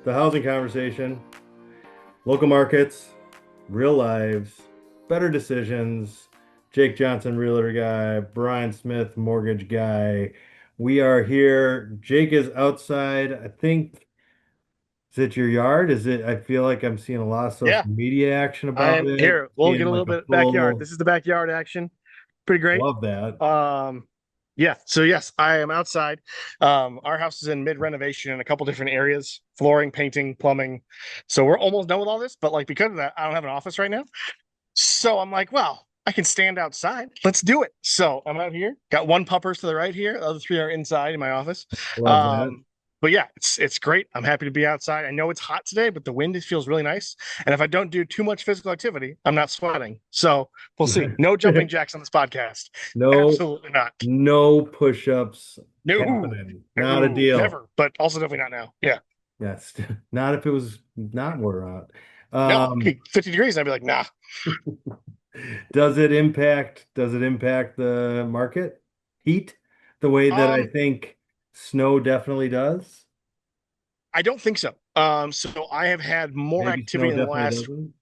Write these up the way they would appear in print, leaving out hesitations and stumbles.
the housing conversation, local markets, real lives, better decisions. Jake Johnson, realtor guy, Brian Smyth, mortgage guy. We are here. Jake is outside. I think, is it your yard? Is it? I feel like I'm seeing a lot of Yeah, social media action I about am it. here. We'll get Seeing a like little a bit backyard. full, This is the backyard action. Pretty great. love that. Um, yeah. So yes, I am outside. Our house is in mid renovation in a couple different areas: flooring, painting, plumbing. So we're almost done with all this. But like because of that, I don't have an office right now. So I'm like, well, I can stand outside. Let's do it. So I'm out here. Got one puppers to the right here. The other three are inside in my office. Love that. Um, but yeah, it's great. I'm happy to be outside. I know it's hot today, but the wind feels really nice. And if I don't do too much physical activity, I'm not sweating. So we'll see. No jumping jacks on this podcast. No, Absolutely not. no push-ups No, happening. Not a no, deal. never. But also definitely not now. Yeah. Yes, not if it was not more hot. No, it could Um, be 50 degrees. And I'd be like, nah. does it impact the market heat the way that I Um, think snow definitely does? I don't think so. So I have had more Maybe snow activity in the definitely last. doesn't.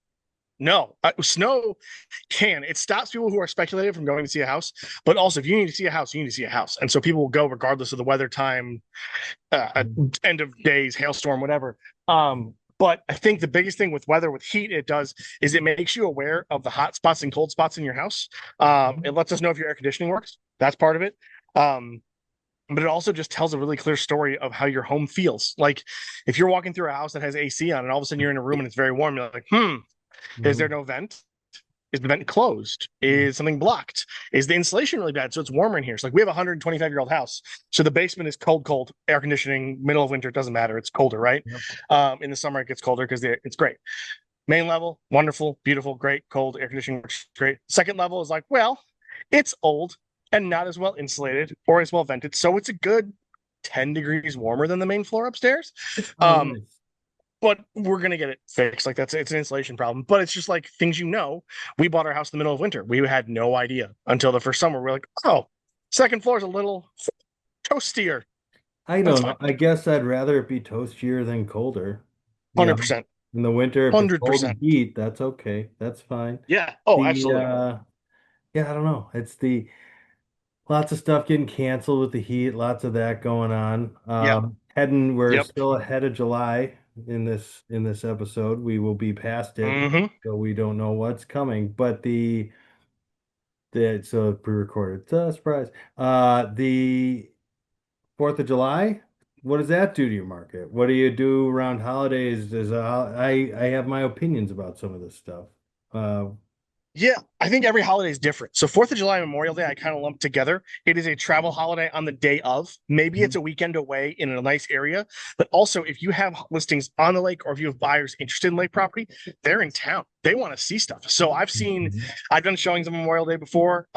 No, snow can. It stops people who are speculative from going to see a house. But also, if you need to see a house, you need to see a house. And so people will go regardless of the weather time, end of days, hailstorm, whatever. But I think the biggest thing with weather, with heat, it does is it makes you aware of the hot spots and cold spots in your house. It lets us know if your air conditioning works. That's part of it. Um, but it also just tells a really clear story of how your home feels. Like if you're walking through a house that has AC on and all of a sudden you're in a room and it's very warm, you're like, is there Mhm. no vent? Is the vent closed? Is something blocked? Is the insulation really bad? So it's warmer in here. So like we have a 125-year-old house. So the basement is cold, cold, air conditioning, middle of winter, it doesn't matter. It's colder, right? Yep. In the summer, it gets colder because it's great. Main level, wonderful, beautiful, great, cold, air conditioning works great. Second level is like, well, it's old and not as well insulated or as well vented. So it's a good 10 degrees warmer than the main floor upstairs. Oh, Um, nice. but we're gonna get it fixed. Like it's an insulation problem. But it's just like things we bought our house in the middle of winter. We had no idea until the first summer. We're like, oh, second floor is a little toastier. I That's don't know. fine. I guess I'd rather it be toastier than colder. You know, 100%. in the winter, if it's cold and 100%. heat, that's okay. That's fine. Yeah. Oh, The absolutely. yeah, I don't know. It's the lots of stuff getting canceled with the heat, lots of that going on. Yep. We're Yep. still ahead of July in this episode. We will be past it, Mm-hmm. so we don't know what's coming. But the so pre-recorded. Surprise. The 4th of July, what does that do to your market? What do you do around holidays? I have my opinions about some of this stuff. Uh, Yeah, I think every holiday is different. So Fourth of July and Memorial Day, I kind of lump together. It is a travel holiday on the day of. Maybe it's a weekend away in a nice area, but also if you have listings on the lake or if you have buyers interested in lake property, they're in town. They want to see stuff. So Mhm. I've done showings on Memorial Day before.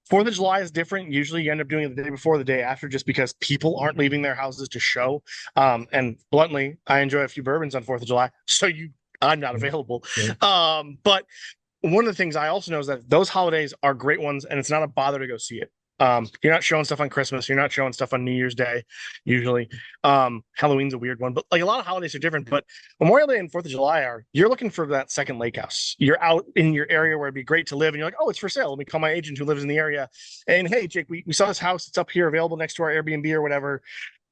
Fourth of July is different. Usually, you end up doing it the day before, the day after, just because people aren't leaving their houses to show. And bluntly, I enjoy a few bourbons on Fourth of July, so I'm not available. Okay. But one of the things I also know is that those holidays are great ones, and it's not a bother to go see it. You're not showing stuff on Christmas. You're not showing stuff on New Year's Day, usually. Halloween's a weird one, but like a lot of holidays are different. But Memorial Day and Fourth of July you're looking for that second lake house. You're out in your area where it'd be great to live, and you're like, oh, it's for sale. Let me call my agent who lives in the area. And hey, Jake, we saw this house. It's up here available next to our Airbnb or whatever.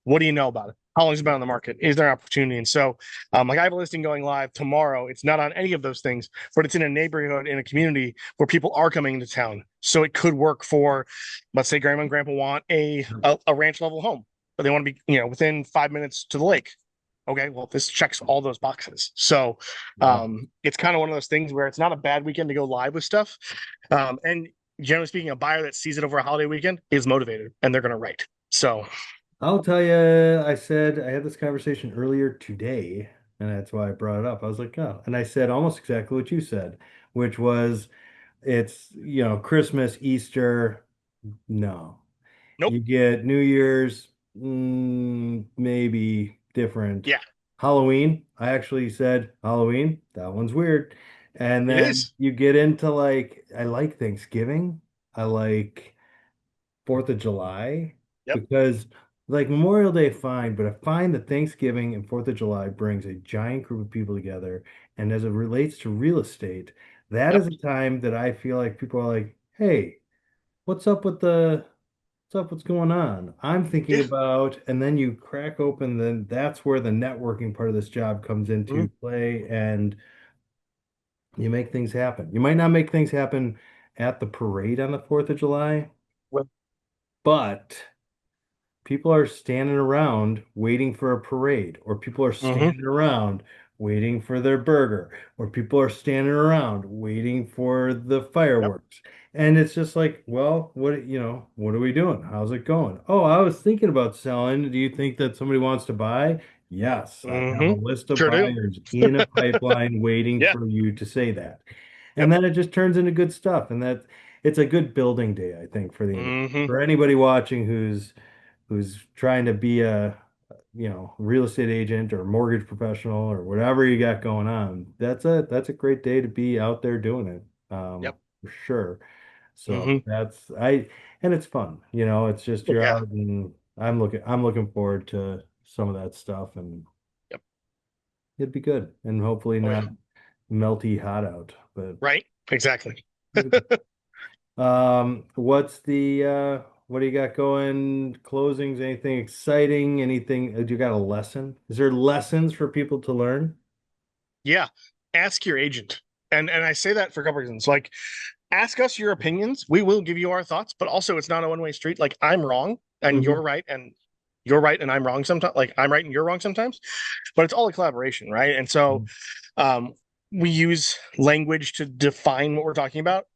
What do you know about it? How long has it been on the market? Is there an opportunity? And so, like I have a listing going live tomorrow. It's not on any of those things, but it's in a neighborhood, in a community where people are coming into town. So it could work for, let's say, grandma and grandpa want a ranch level home, but they want to be, within 5 minutes to the lake. Okay, well, this checks all those boxes. So Yeah. it's kind of one of those things where it's not a bad weekend to go live with stuff. And generally speaking, a buyer that sees it over a holiday weekend is motivated and they're going to write. So I'll tell you, I said I had this conversation earlier today, and that's why I brought it up. I was like, oh, and I said almost exactly what you said, which was Christmas, Easter, no. nope. You get New Year's, maybe different. Yeah, Halloween, I actually said Halloween, that one's weird. And it then is. you get into I like Thanksgiving. I like 4th of July Yep. because like Memorial Day, fine, but I find that Thanksgiving and Fourth of July brings a giant group of people together. And as it relates to real estate, that is Yep. a time that I feel like people are like, hey, what's up with the what's up? What's going on? I'm thinking Yeah. about, and then you crack open, then that's where the networking part of this job comes into Mhm. play, and you make things happen. You might not make things happen at the parade on the 4th of July, Well, but people are standing around waiting for a parade, or people are mhm. standing around waiting for their burger, or people are standing around waiting for the Yep. fireworks. And it's just like, well, what are we doing? How's it going? Oh, I was thinking about selling. Do you think that somebody wants to buy? Yes, I have a Hmm. list of Sure do. buyers in a pipeline waiting Yeah. for you to say that. And Yep. then it just turns into good stuff. And that it's a good building day, I think, for the industry. Hmm. For anybody watching who's trying to be a real estate agent or mortgage professional or whatever you got going on, that's a great day to be out there doing it, Yep. for sure. So Hmm. and it's fun, it's just you're Yeah. out, and I'm looking forward to some of that stuff, and Yep. it'd be good, and hopefully Oh not yeah. melty hot out, but Right. Exactly. what do you got going? Closings, anything exciting? Anything? Do you got a lesson? Is there lessons for people to learn? Yeah. Ask your agent. And I say that for a couple reasons. Like, ask us your opinions. We will give you our thoughts, but also it's not a one-way street. Like, I'm wrong and Hmm. you're right and I'm wrong sometimes. Like, I'm right and you're wrong sometimes. But it's all a collaboration, right? And so um we use language to define what we're talking about.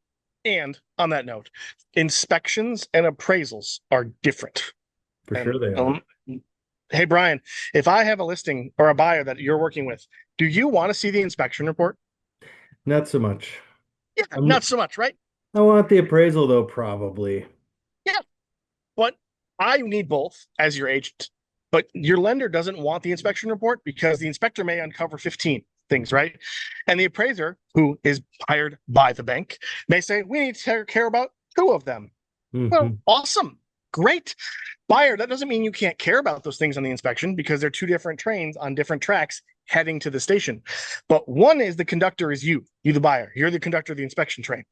And on that note, inspections and appraisals are different. For sure And they are. hey, Brian, if I have a listing or a buyer that you're working with, do you want to see the inspection report? Not so much. Yeah, not I'm, so much, right? I want the appraisal though, probably. Yeah, but I need both as your agent. But your lender doesn't want the inspection report because the inspector may uncover 15 things, right? And the appraiser, who is hired by the bank, may say, we need to care about two of them. Well, Hmm. awesome. Great. Buyer, that doesn't mean you can't care about those things on the inspection because they're two different trains on different tracks heading to the station. But one is the conductor is you, the buyer. You're the conductor of the inspection train.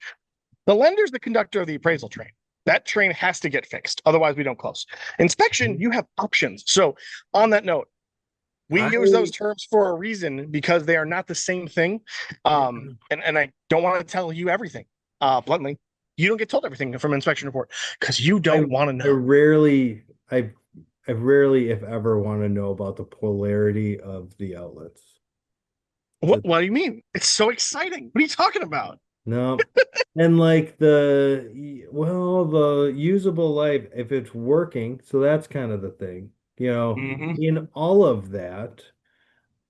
The lender's the conductor of the appraisal train. That train has to get fixed. Otherwise, we don't close. Inspection, you have options. So, on that note, we use those I terms for a reason because they are not the same thing. And I don't want to tell you everything bluntly. You don't get told everything from an inspection report because you I don't want to I know. rarely I rarely, if ever, want to know about the polarity of the outlets. What, That what do you mean? It's so exciting. What are you talking about? No. And like the usable life, if it's working, so that's kind of the thing. Hmm. In all of that,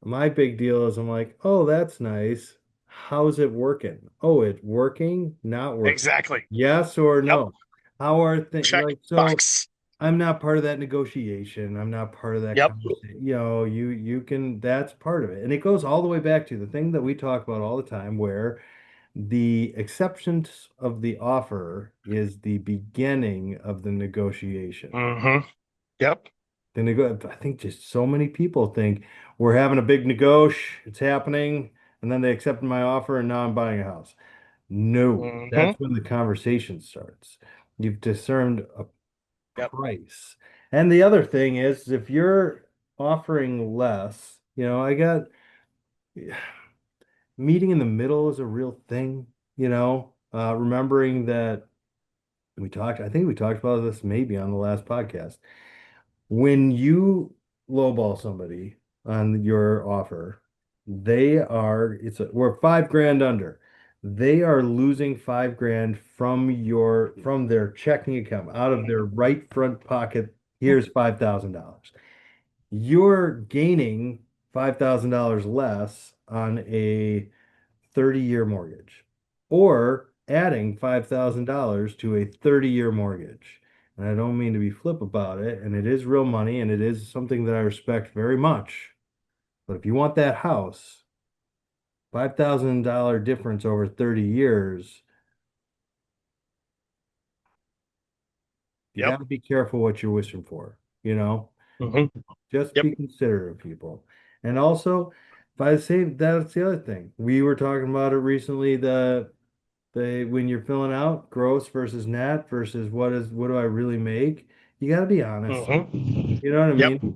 my big deal is I'm like, oh, that's nice. How's it working? Oh, it's working, not working. Exactly. Yes or Yep. no? How are things Check like so? box. I'm not part of that negotiation. I'm not part of that Yep. conversation. You can, that's part of it. And it goes all the way back to the thing that we talk about all the time, where the acceptance of the offer is the beginning of the negotiation. Hmm. Yep. I think just so many people think we're having a big it's happening, and then they accept my offer, and now I'm buying a house. No, Hmm. that's when the conversation starts. You've discerned a Yep. price. And the other thing is, if you're offering less, I got meeting in the middle is a real thing, remembering that I think we talked about this maybe on the last podcast. When you lowball somebody on your offer, we're 5 grand under. They are losing 5 grand from their checking account out of their right front pocket. Here's $5,000. You're gaining $5,000 less on a 30-year mortgage, or adding $5,000 to a 30-year mortgage. And I don't mean to be flip about it, and it is real money, and it is something that I respect very much. But if you want that house, $5,000 difference over 30 years, you got Yep. to be careful what you're wishing for. you know, Hmm. just Yep. be considerate of people. And also, by the same, that's the other thing. We were talking about it recently, the when you're filling out gross versus net versus what do I really make, you got to be honest. Hmm. You know what I Yep. mean?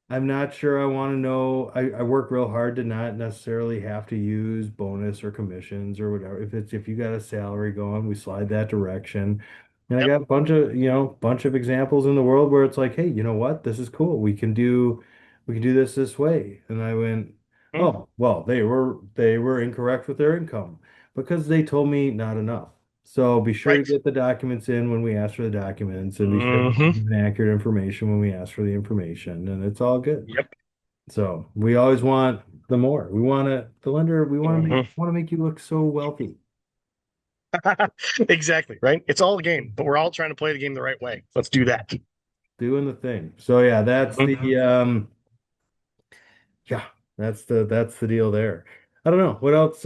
I'm not sure I want to know. I work real hard to not necessarily have to use bonus or commissions or whatever. If you got a salary going, we slide that direction. And I Yep. got a bunch of examples in the world where it's like, hey, you know what? This is cool. We can do this way. And I went, Mhm. oh, well, they were incorrect with their income because they told me not enough. So be sure to Right. get the documents in when we ask for the documents and be sure to Hmm. give accurate information when we ask for the information, and it's all good. Yep. So we always want the more. The lender, Hmm. want to make you look so wealthy, Exactly. Right. It's all a game, but we're all trying to play the game the right way. Let's do that. doing the thing. So yeah, Mhm. yeah, that's the deal there. I don't know. What else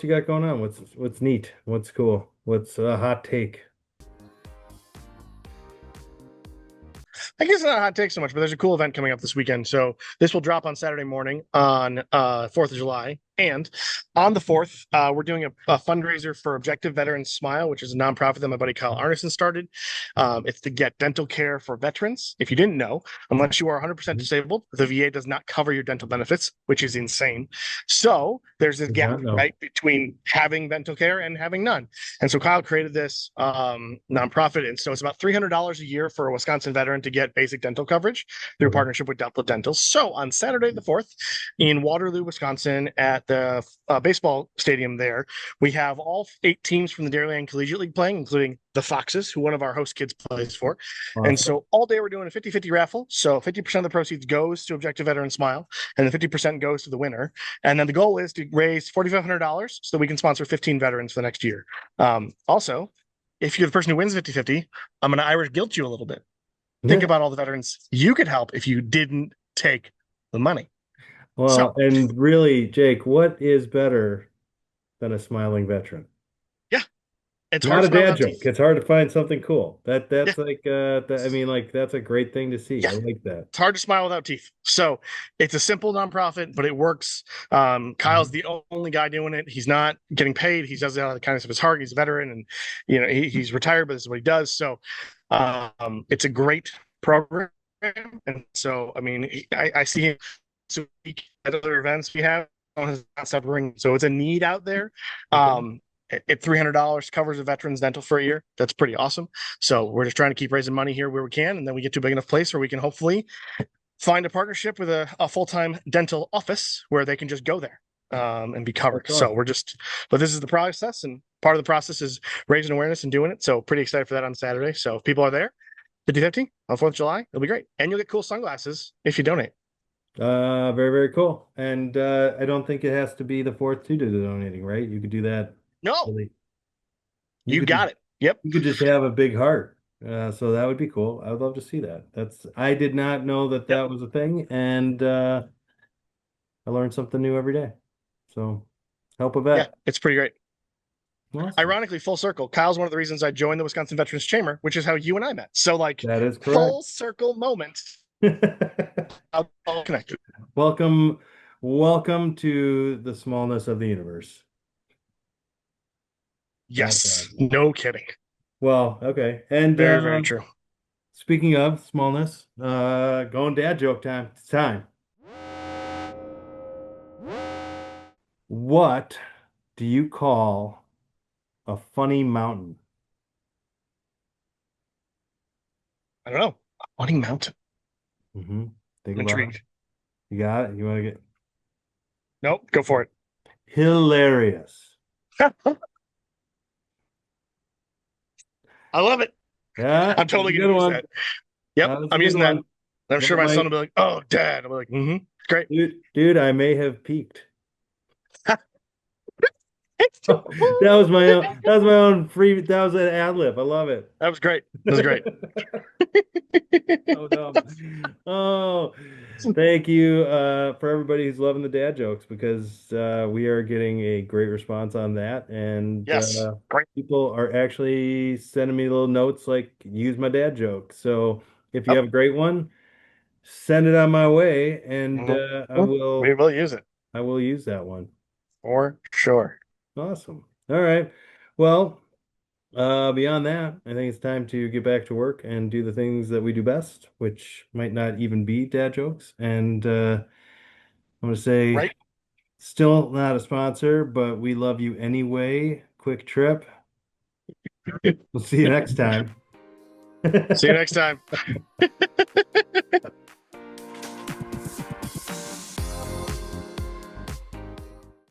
you got going on? What's neat? What's cool? What's a hot take? I guess not a hot take so much, but there's a cool event coming up this weekend. So this will drop on Saturday morning on 4th of July. And on the 4th, we're doing a fundraiser for Objective Veterans Smile, which is a nonprofit that my buddy Kyle Arneson started. It's to get dental care for veterans. If you didn't know, unless you are 100% Mhm. disabled, the VA does not cover your dental benefits, which is insane. So there's this Did gap, not know. right, between having dental care and having none. And so Kyle created this nonprofit. And so it's about $300 a year for a Wisconsin veteran to get basic dental coverage through Okay. partnership with Delta Dental. So on Saturday the 4th in Waterloo, Wisconsin, at the baseball stadium there, we have all 8 teams from the Dairyland Collegiate League playing, including the Foxes, who one of our host kids plays for. And Awesome. so all day we're doing a 50-50 raffle. So 50% of the proceeds goes to Objective Veteran Smile, and the 50% goes to the winner. And then the goal is to raise $4,500 so that we can sponsor 15 veterans for the next year. Also, if you're the person who wins 50-50, I'm going to Irish guilt you a little bit. Think about all the veterans you could help if you didn't take the money. Well, So, and really, Jake, what is better than a smiling veteran? yeah, it's hard Not to a smile dad without joke. teeth. It's hard to find something cool. Yeah, That's like I mean like that's a great thing to see. I yeah, like that. it's hard to smile without teeth. So it's a simple nonprofit, but it works. Kyle's Mhm. the only guy doing it. He's not getting paid. He does it out of the kindness of his heart. He's a veteran, and he's retired, but this is what he does. So it's a great program. And so I mean, I see him this week at other events we have on his not ring. So it's a need out there. Okay. At $300 covers a veteran's dental for a year. That's pretty awesome. So we're just trying to keep raising money here where we can, and then we get to a big enough place where we can hopefully find a partnership with a full-time dental office where they can just go there and be covered. That's So awesome. we're just, but this is the process, and part of the process is raising awareness and doing it. So pretty excited for that on Saturday. So if people are there, 50-50 on 4th of July, it'll be great. And you'll get cool sunglasses if you donate. Very, very cool. And I don't think it has to be the fourth to do the donating, right? You could do that No, really. You you could just got it. Yep. you could just have a big heart. So that would be cool. I would love to see that. I did not know that Yep. that was a thing, and I learned something new every day. So help a Yeah, vet. it's pretty great. Awesome. Ironically, full circle, Kyle's one of the reasons I joined the Wisconsin Veterans Chamber, which is how you and I met. So, like, That is correct. full circle moment. All connected. Welcome, welcome to the smallness of the universe. That's Yes, awesome. no kidding. Well, okay. And Very, very true. speaking of smallness, going dad joke time. It's time. What do you call a funny mountain? I don't know. Hunting Mountain. hmm Think I'm about it. intrigued. You got it? You want to get Nope, go for it. hilarious. I love it. Yeah, I'm that's a totally going good to use one. that. Yep, That was a I'm good using that. one. And I'm That sure my son will might, be like, "Oh, Dad." I'm like, great. dude, I may have peaked. That was my own free, that was an ad lib. I love it. That was great. That was great. So dumb. Oh, thank you for everybody who's loving the dad jokes because we are getting a great response on that. And Yes, great. people are actually sending me little notes like, use my dad joke. So if you Oh, have a great one, send it on my way, and Mhm. We will use it I will use that one. for sure. Awesome. All right. Well, beyond that, I think it's time to get back to work and do the things that we do best, which might not even be dad jokes. And I'm gonna say, Right? still not a sponsor, but we love you anyway. Quick Trip. We'll see you next time. See you next time.